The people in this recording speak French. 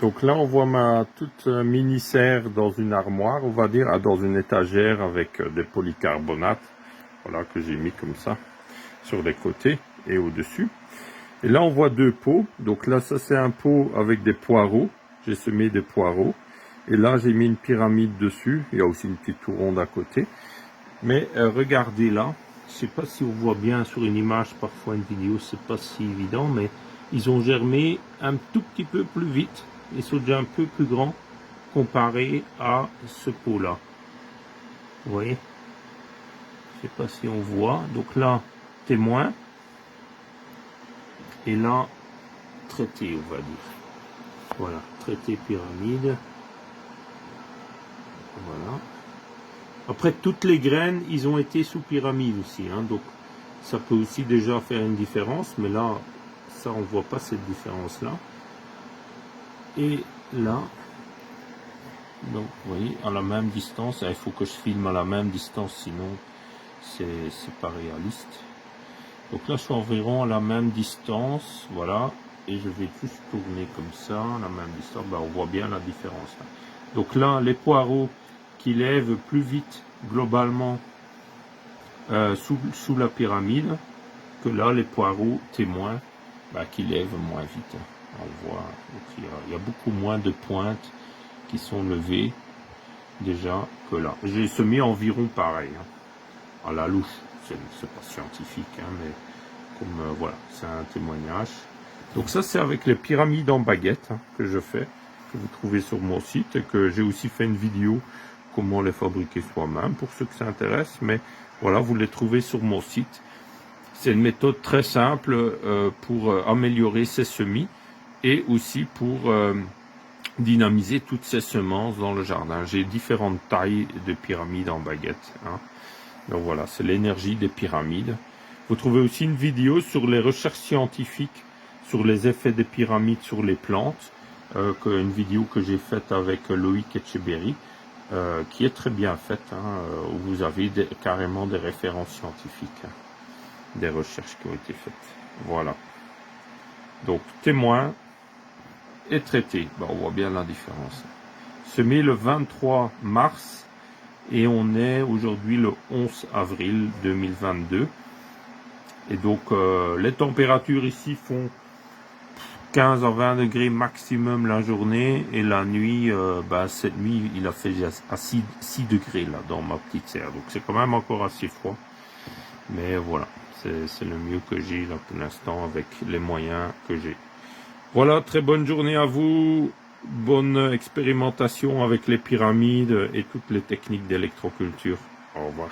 Donc là, on voit ma toute mini serre dans une armoire, on va dire, dans une étagère avec des polycarbonates, voilà, que j'ai mis comme ça, sur les côtés et au-dessus. Et là, on voit deux pots. Donc là, ça, c'est un pot avec des poireaux. J'ai semé des poireaux. Et là, j'ai mis une pyramide dessus. Il y a aussi une petite tour ronde à côté. Mais regardez là. Je sais pas si on voit bien sur une image, parfois une vidéo, c'est pas si évident, mais ils ont germé un tout petit peu plus vite. Ils sont déjà un peu plus grands comparé à ce pot-là. Vous voyez? Je sais pas si on voit. Donc là, témoin. Et là, traité, on va dire. Voilà, traité pyramide. Voilà. Après, toutes les graines, ils ont été sous pyramide aussi. Hein, donc, ça peut aussi déjà faire une différence. Mais là, ça, on voit pas cette différence-là. Et là, donc, vous voyez, à la même distance. Il faut que je filme à la même distance, sinon, c'est pas réaliste. Donc là, je suis environ à la même distance. Voilà. Et je vais juste tourner comme ça, à la même distance. Ben, on voit bien la différence. Là. Donc là, les poireaux qui lèvent plus vite, globalement, sous la pyramide, que là, les poireaux témoins, qui lèvent moins vite. On voit, il y a beaucoup moins de pointes qui sont levées, déjà, que là. J'ai semé environ pareil, hein, à la louche. C'est pas scientifique, hein, mais comme voilà, c'est un témoignage. Donc ça, c'est avec les pyramides en baguette, hein, que je fais, que vous trouvez sur mon site, et que j'ai aussi fait une vidéo comment les fabriquer soi-même pour ceux que ça intéresse. Mais voilà, vous les trouvez sur mon site. C'est une méthode très simple pour améliorer ses semis et aussi pour dynamiser toutes ces semences dans le jardin. J'ai différentes tailles de pyramides en baguette, hein. Donc voilà, c'est l'énergie des pyramides. Vous trouvez aussi une vidéo sur les recherches scientifiques sur les effets des pyramides sur les plantes, une vidéo que j'ai faite avec Loïc Etcheberry, qui est très bien faite, hein, où vous avez carrément des références scientifiques, hein, des recherches qui ont été faites. Voilà. Donc, témoin et traité. On voit bien la différence. Semé le 23 mars et on est aujourd'hui le 11 avril 2022. Et donc, les températures ici font 15 à 20 degrés maximum la journée et la nuit, cette nuit, il a fait à 6 degrés là dans ma petite serre. Donc, c'est quand même encore assez froid. Mais voilà, c'est le mieux que j'ai là pour l'instant avec les moyens que j'ai. Voilà, très bonne journée à vous. Bonne expérimentation avec les pyramides et toutes les techniques d'électroculture. Au revoir.